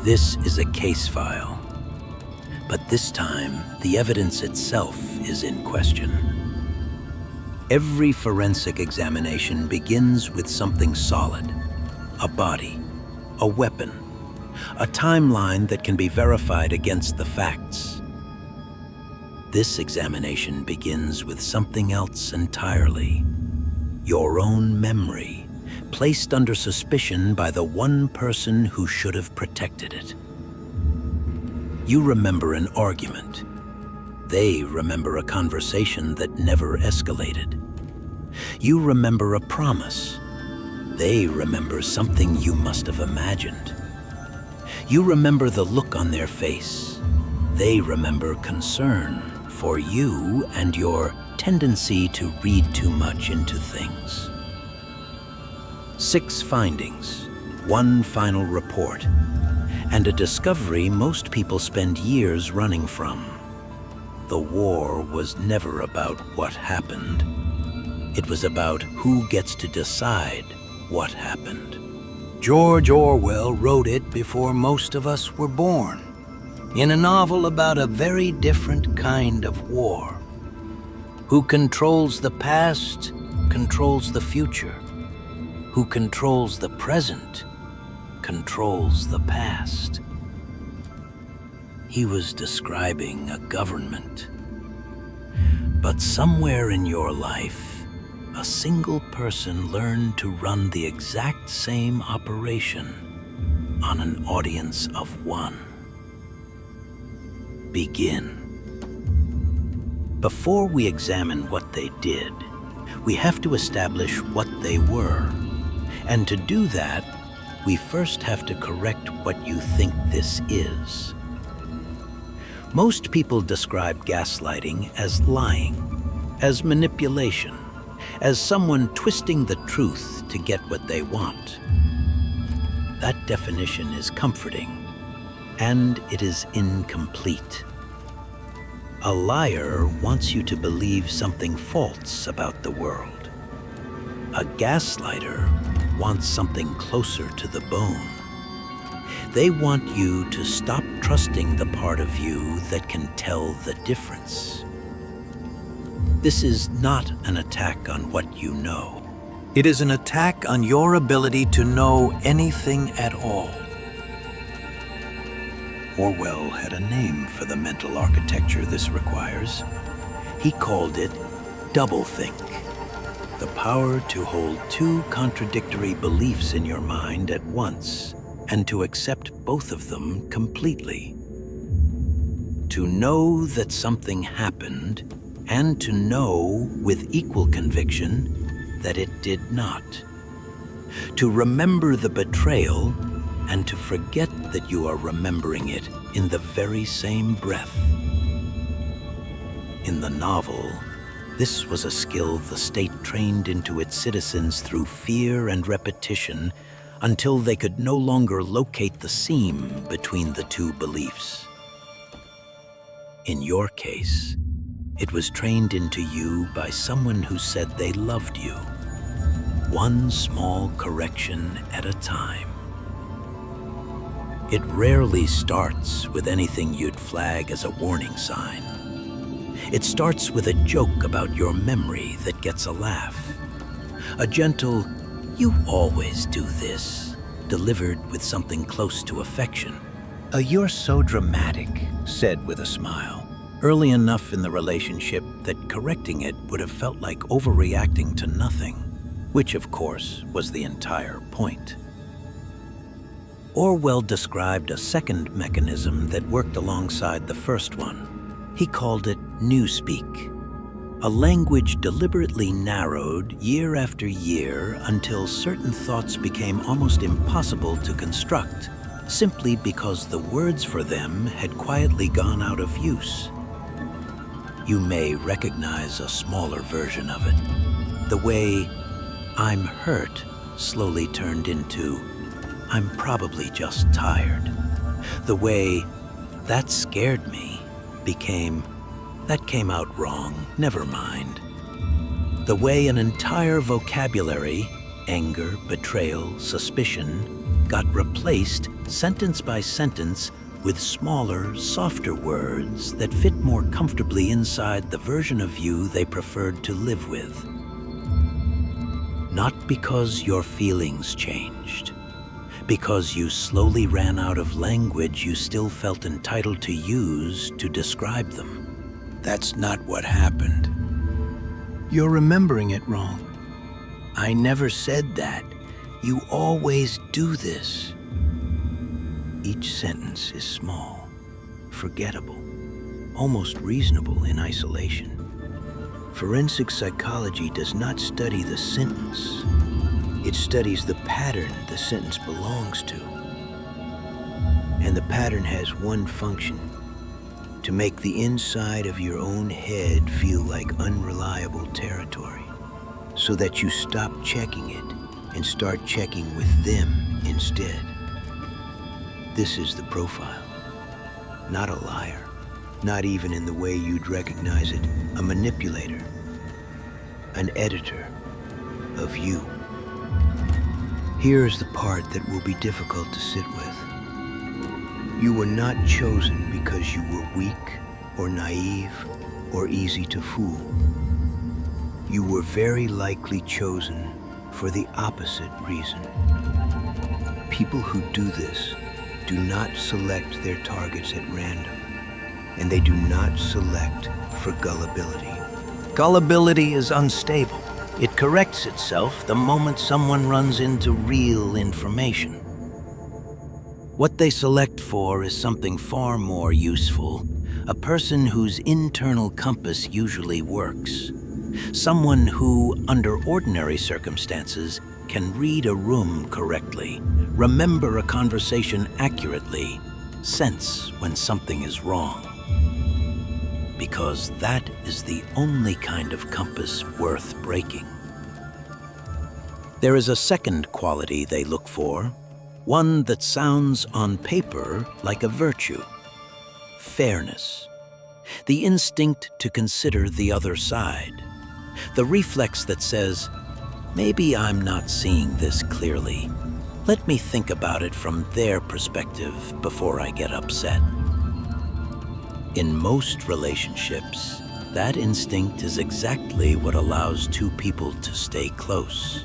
This is a case file, but this time the evidence itself is in question. Every forensic examination begins with something solid: a body, a weapon, a timeline that can be verified against the facts. This examination begins with something else entirely: your own memory, placed under suspicion by the one person who should have protected it. You remember an argument. They remember a conversation that never escalated. You remember a promise. They remember something you must have imagined. You remember the look on their face. They remember concern for you and your tendency to read too much into things. 6 findings, 1 final report, and a discovery most people spend years running from. The war was never about what happened. It was about who gets to decide what happened. George Orwell wrote it before most of us were born, in a novel about a very different kind of war. Who controls the past controls the future. Who controls the present controls the past. He was describing a government. But somewhere in your life, a single person learned to run the exact same operation on an audience of 1. Begin. Before we examine what they did, we have to establish what they were. And to do that, we first have to correct what you think this is. Most people describe gaslighting as lying, as manipulation, as someone twisting the truth to get what they want. That definition is comforting, and it is incomplete. A liar wants you to believe something false about the world. A gaslighter wants something closer to the bone. They want you to stop trusting the part of you that can tell the difference. This is not an attack on what you know. It is an attack on your ability to know anything at all. Orwell had a name for the mental architecture this requires. He called it doublethink. The power to hold 2 contradictory beliefs in your mind at once and to accept both of them completely. To know that something happened and to know with equal conviction that it did not. To remember the betrayal and to forget that you are remembering it in the very same breath. In the novel, this was a skill the state trained into its citizens through fear and repetition until they could no longer locate the seam between the 2 beliefs. In your case, it was trained into you by someone who said they loved you, 1 small correction at a time. It rarely starts with anything you'd flag as a warning sign. It starts with a joke about your memory that gets a laugh. A gentle, "You always do this," delivered with something close to affection. A "You're so dramatic," said with a smile, early enough in the relationship that correcting it would have felt like overreacting to nothing, which of course was the entire point. Orwell described a second mechanism that worked alongside the first one. He called it newspeak, a language deliberately narrowed year after year until certain thoughts became almost impossible to construct, simply because the words for them had quietly gone out of use. You may recognize a smaller version of it. The way "I'm hurt" slowly turned into "I'm probably just tired." The way "that scared me" became "that came out wrong, never mind." The way an entire vocabulary, anger, betrayal, suspicion, got replaced sentence by sentence with smaller, softer words that fit more comfortably inside the version of you they preferred to live with. Not because your feelings changed, because you slowly ran out of language you still felt entitled to use to describe them. That's not what happened. You're remembering it wrong. I never said that. You always do this. Each sentence is small, forgettable, almost reasonable in isolation. Forensic psychology does not study the sentence. It studies the pattern the sentence belongs to. And the pattern has one function: to make the inside of your own head feel like unreliable territory, so that you stop checking it and start checking with them instead. This is the profile. Not a liar, not even in the way you'd recognize it, a manipulator, an editor of you. Here's the part that will be difficult to sit with. You were not chosen because you were weak or naive or easy to fool. You were very likely chosen for the opposite reason. People who do this do not select their targets at random, and they do not select for gullibility. Gullibility is unstable. It corrects itself the moment someone runs into real information. What they select for is something far more useful, a person whose internal compass usually works. Someone who, under ordinary circumstances, can read a room correctly, remember a conversation accurately, sense when something is wrong. Because that is the only kind of compass worth breaking. There is a second quality they look for, one that sounds on paper like a virtue: fairness. The instinct to consider the other side. The reflex that says, maybe I'm not seeing this clearly. Let me think about it from their perspective before I get upset. In most relationships, that instinct is exactly what allows two people to stay close.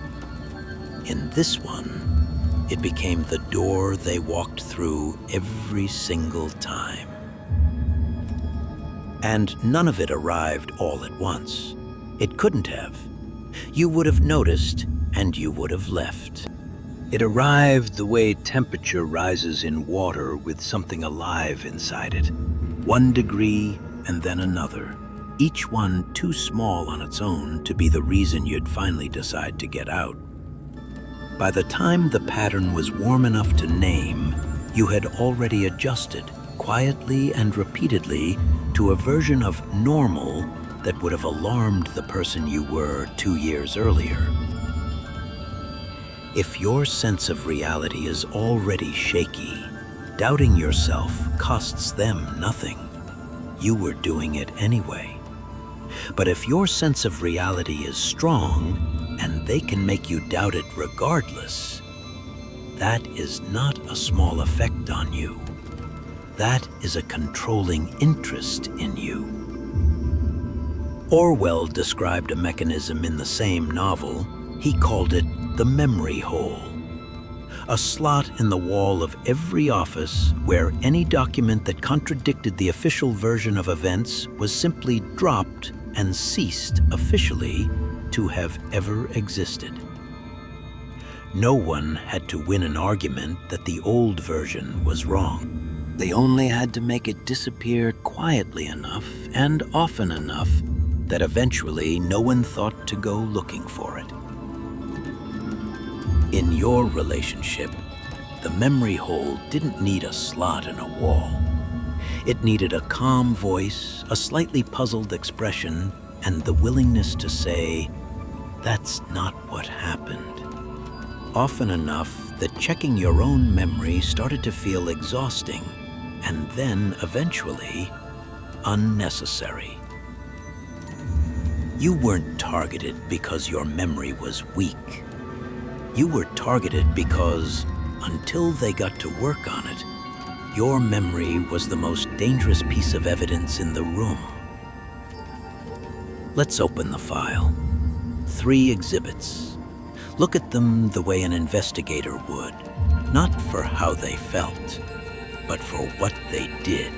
In this one, it became the door they walked through every single time. And none of it arrived all at once. It couldn't have. You would have noticed, and you would have left. It arrived the way temperature rises in water with something alive inside it. 1 degree and then another, each one too small on its own to be the reason you'd finally decide to get out. By the time the pattern was warm enough to name, you had already adjusted, quietly and repeatedly, to a version of normal that would have alarmed the person you were 2 years earlier. If your sense of reality is already shaky, doubting yourself costs them nothing. You were doing it anyway. But if your sense of reality is strong, and they can make you doubt it regardless, that is not a small effect on you. That is a controlling interest in you. Orwell described a mechanism in the same novel. He called it the memory hole. A slot in the wall of every office where any document that contradicted the official version of events was simply dropped and ceased officially to have ever existed. No one had to win an argument that the old version was wrong. They only had to make it disappear quietly enough and often enough that eventually no one thought to go looking for it. In your relationship, the memory hole didn't need a slot in a wall. It needed a calm voice, a slightly puzzled expression, and the willingness to say, "That's not what happened." Often enough that checking your own memory started to feel exhausting, and then eventually unnecessary. You weren't targeted because your memory was weak. You were targeted because, until they got to work on it, your memory was the most dangerous piece of evidence in the room. Let's open the file. 3 exhibits. Look at them the way an investigator would, not for how they felt, but for what they did.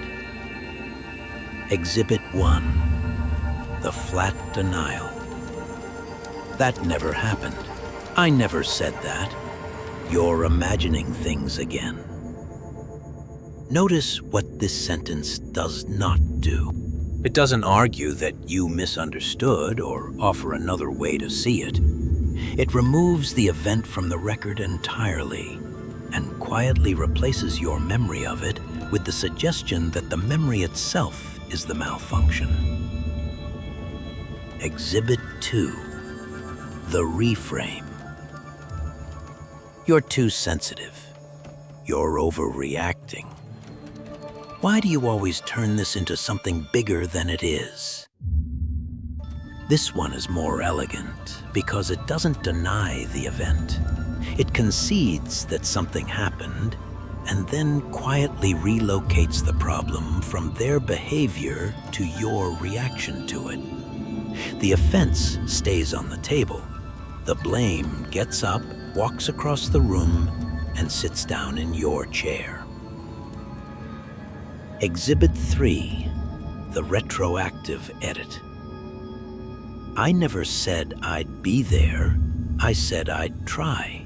Exhibit 1, the flat denial. That never happened. I never said that. You're imagining things again. Notice what this sentence does not do. It doesn't argue that you misunderstood or offer another way to see it. It removes the event from the record entirely and quietly replaces your memory of it with the suggestion that the memory itself is the malfunction. Exhibit 2, the reframe. You're too sensitive. You're overreacting. Why do you always turn this into something bigger than it is? This one is more elegant because it doesn't deny the event. It concedes that something happened and then quietly relocates the problem from their behavior to your reaction to it. The offense stays on the table. The blame gets up, walks across the room, and sits down in your chair. Exhibit 3, the retroactive edit. I never said I'd be there. I said I'd try.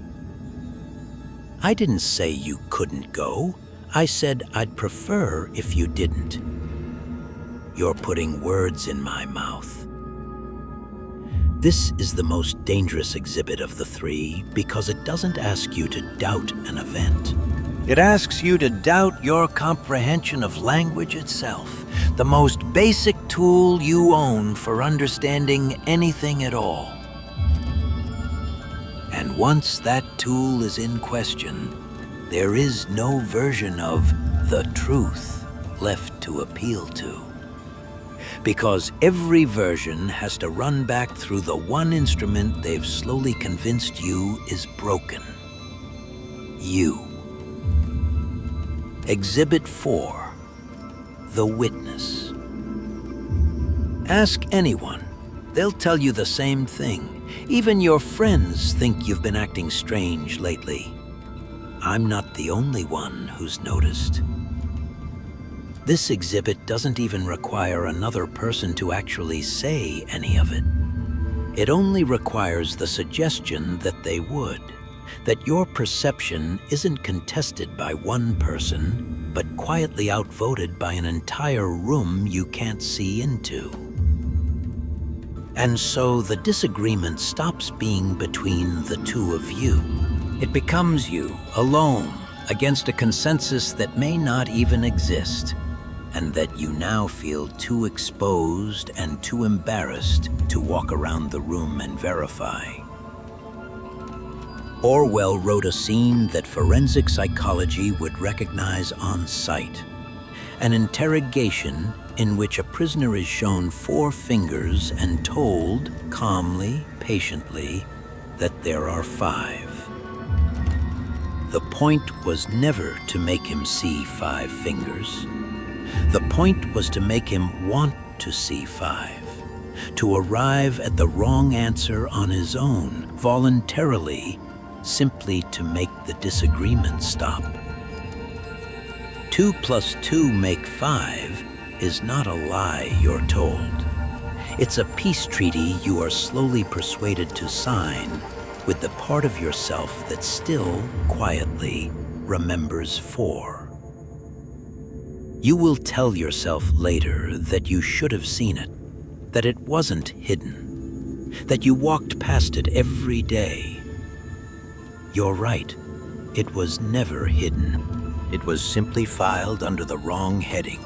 I didn't say you couldn't go. I said I'd prefer if you didn't. You're putting words in my mouth. This is the most dangerous exhibit of the 3 because it doesn't ask you to doubt an event. It asks you to doubt your comprehension of language itself, the most basic tool you own for understanding anything at all. And once that tool is in question, there is no version of the truth left to appeal to. Because every version has to run back through the one instrument they've slowly convinced you is broken. You. Exhibit 4, the witness. Ask anyone. They'll tell you the same thing. Even your friends think you've been acting strange lately. I'm not the only one who's noticed. This exhibit doesn't even require another person to actually say any of it. It only requires the suggestion that they would, that your perception isn't contested by one person, but quietly outvoted by an entire room you can't see into. And so the disagreement stops being between the two of you. It becomes you, alone, against a consensus that may not even exist, and that you now feel too exposed and too embarrassed to walk around the room and verify. Orwell wrote a scene that forensic psychology would recognize on sight. An interrogation in which a prisoner is shown 4 fingers and told, calmly, patiently, that there are 5. The point was never to make him see 5 fingers. The point was to make him want to see 5, to arrive at the wrong answer on his own, voluntarily, simply to make the disagreement stop. 2 + 2 make 5 is not a lie you're told. It's a peace treaty you are slowly persuaded to sign with the part of yourself that still, quietly, remembers 4. You will tell yourself later that you should have seen it, that it wasn't hidden, that you walked past it every day. You're right, it was never hidden. It was simply filed under the wrong heading,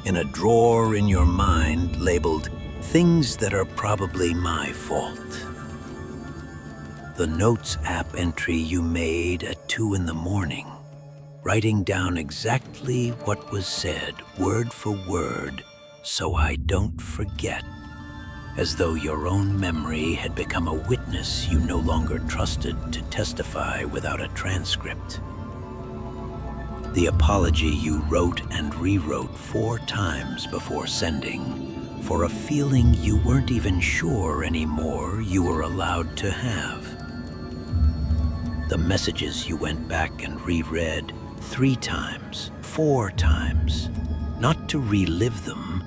in a drawer in your mind labeled "Things that are probably my fault." The Notes app entry you made at 2 in the morning, writing down exactly what was said, word for word, so I don't forget, as though your own memory had become a witness you no longer trusted to testify without a transcript. The apology you wrote and rewrote 4 times before sending, for a feeling you weren't even sure anymore you were allowed to have. The messages you went back and reread 3 times, 4 times, not to relive them,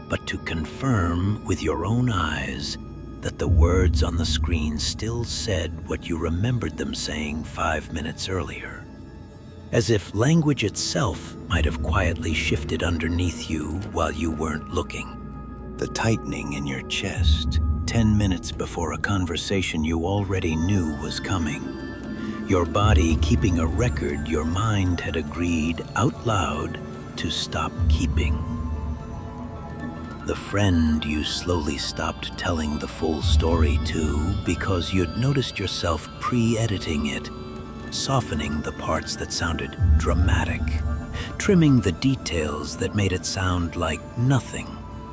but to confirm with your own eyes that the words on the screen still said what you remembered them saying 5 minutes earlier. As if language itself might have quietly shifted underneath you while you weren't looking. The tightening in your chest, 10 minutes before a conversation you already knew was coming. Your body keeping a record your mind had agreed out loud to stop keeping. The friend you slowly stopped telling the full story to because you'd noticed yourself pre-editing it, softening the parts that sounded dramatic, trimming the details that made it sound like nothing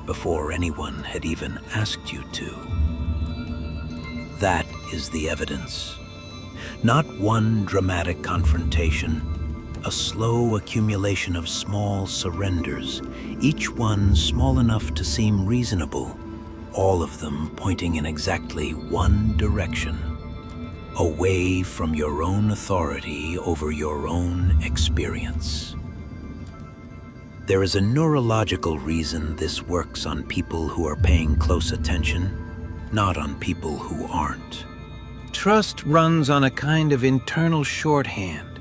before anyone had even asked you to. That is the evidence. Not one dramatic confrontation, a slow accumulation of small surrenders, each one small enough to seem reasonable, all of them pointing in exactly one direction, away from your own authority over your own experience. There is a neurological reason this works on people who are paying close attention, not on people who aren't. Trust runs on a kind of internal shorthand,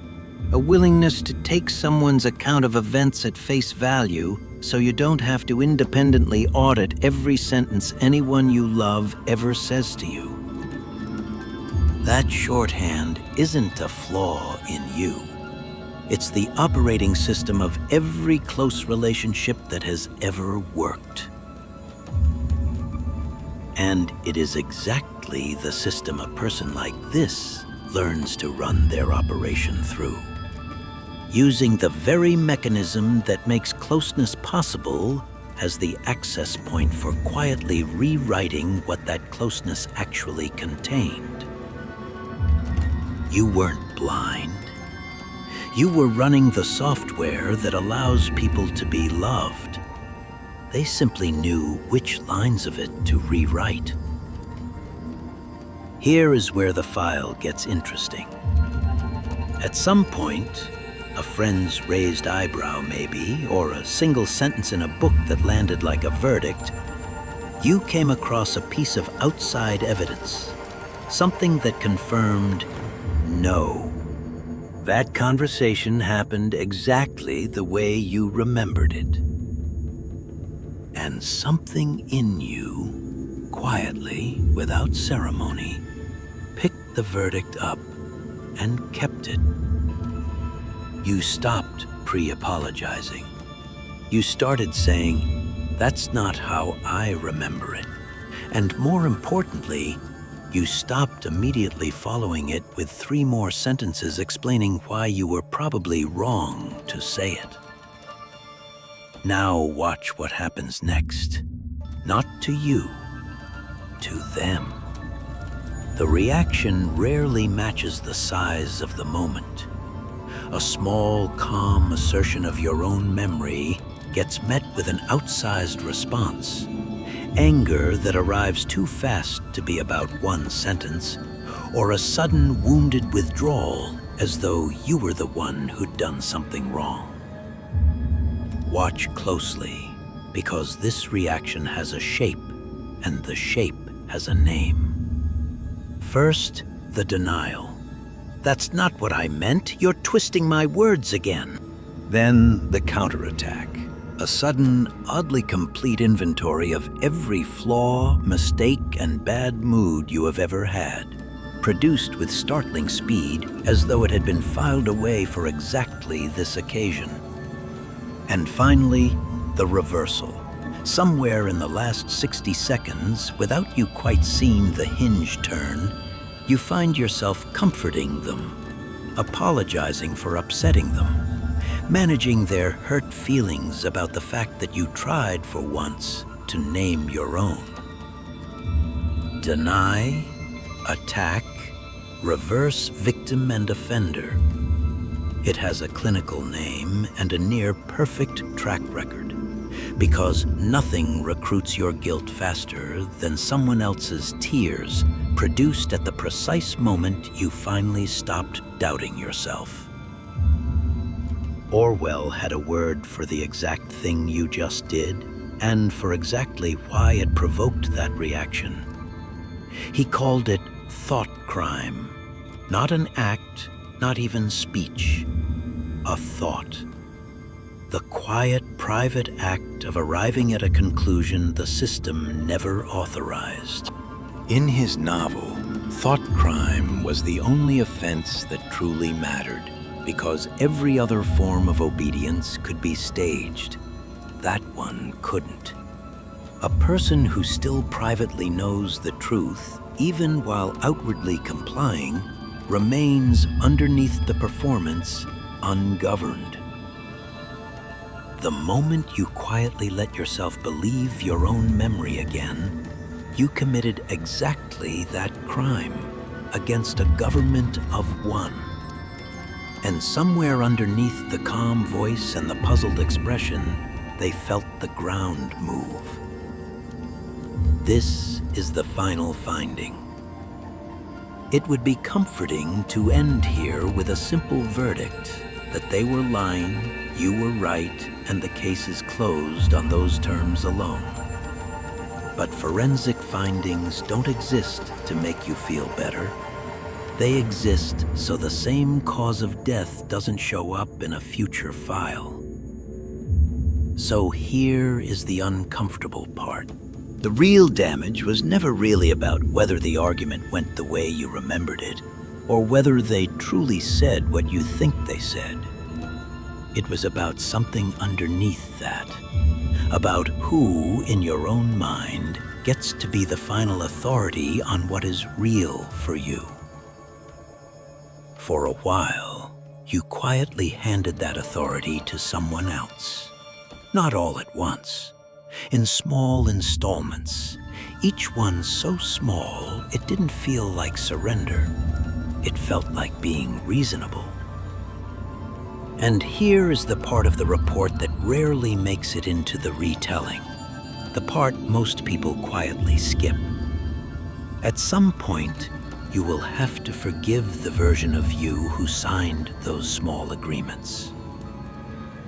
a willingness to take someone's account of events at face value so you don't have to independently audit every sentence anyone you love ever says to you. That shorthand isn't a flaw in you. It's the operating system of every close relationship that has ever worked. And it is exactly the system a person like this learns to run their operation through, using the very mechanism that makes closeness possible as the access point for quietly rewriting what that closeness actually contained. You weren't blind. You were running the software that allows people to be loved. They simply knew which lines of it to rewrite. Here is where the file gets interesting. At some point, a friend's raised eyebrow maybe, or a single sentence in a book that landed like a verdict, you came across a piece of outside evidence, something that confirmed no. That conversation happened exactly the way you remembered it. And something in you, quietly, without ceremony, picked the verdict up and kept it. You stopped pre-apologizing. You started saying, "That's not how I remember it." And more importantly, you stopped immediately following it with 3 more sentences explaining why you were probably wrong to say it. Now watch what happens next. Not to you, to them. The reaction rarely matches the size of the moment. A small, calm assertion of your own memory gets met with an outsized response. Anger that arrives too fast to be about 1 sentence, or a sudden wounded withdrawal as though you were the one who'd done something wrong. Watch closely, because this reaction has a shape, and the shape has a name. First, the denial. "That's not what I meant. You're twisting my words again." Then the counterattack. A sudden, oddly complete inventory of every flaw, mistake, and bad mood you have ever had, produced with startling speed as though it had been filed away for exactly this occasion. And finally, the reversal. Somewhere in the last 60 seconds, without you quite seeing the hinge turn, you find yourself comforting them, apologizing for upsetting them, managing their hurt feelings about the fact that you tried for once to name your own. Deny, attack, reverse victim and offender. It has a clinical name and a near-perfect track record, because nothing recruits your guilt faster than someone else's tears produced at the precise moment you finally stopped doubting yourself. Orwell had a word for the exact thing you just did, and for exactly why it provoked that reaction. He called it thought crime, not an act, not even speech, a thought. The quiet, private act of arriving at a conclusion the system never authorized. In his novel, thought crime was the only offense that truly mattered, because every other form of obedience could be staged. That one couldn't. A person who still privately knows the truth, even while outwardly complying, remains underneath the performance ungoverned. The moment you quietly let yourself believe your own memory again, you committed exactly that crime against a government of one. And somewhere underneath the calm voice and the puzzled expression, they felt the ground move. This is the final finding. It would be comforting to end here with a simple verdict that they were lying, you were right, and the case is closed on those terms alone. But forensic findings don't exist to make you feel better. They exist so the same cause of death doesn't show up in a future file. So here is the uncomfortable part. The real damage was never really about whether the argument went the way you remembered it, or whether they truly said what you think they said. It was about something underneath that, about who, in your own mind, gets to be the final authority on what is real for you. For a while, you quietly handed that authority to someone else. Not all at once, in small installments, each one so small it didn't feel like surrender. It felt like being reasonable. And here is the part of the report that rarely makes it into the retelling, the part most people quietly skip. At some point, you will have to forgive the version of you who signed those small agreements.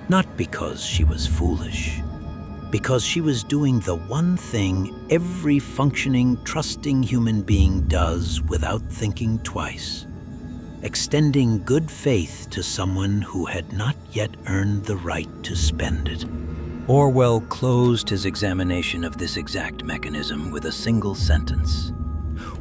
Not because she was foolish, because she was doing the one thing every functioning, trusting human being does without thinking twice, extending good faith to someone who had not yet earned the right to spend it. Orwell closed his examination of this exact mechanism with a single sentence.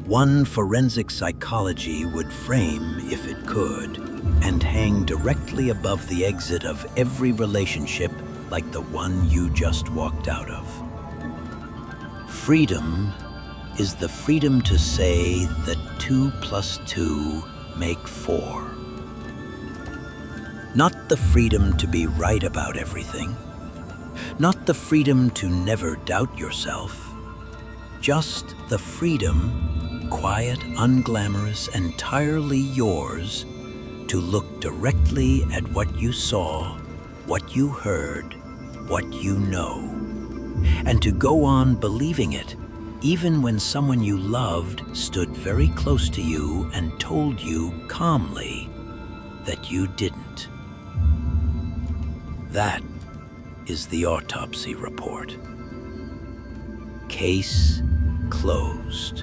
One forensic psychology would frame, if it could, and hang directly above the exit of every relationship like the one you just walked out of. Freedom is the freedom to say that 2 + 2 make 4. Not the freedom to be right about everything, not the freedom to never doubt yourself, just the freedom, quiet, unglamorous, entirely yours, to look directly at what you saw, what you heard, what you know, and to go on believing it, even when someone you loved stood very close to you and told you calmly that you didn't. That is the autopsy report. Case closed.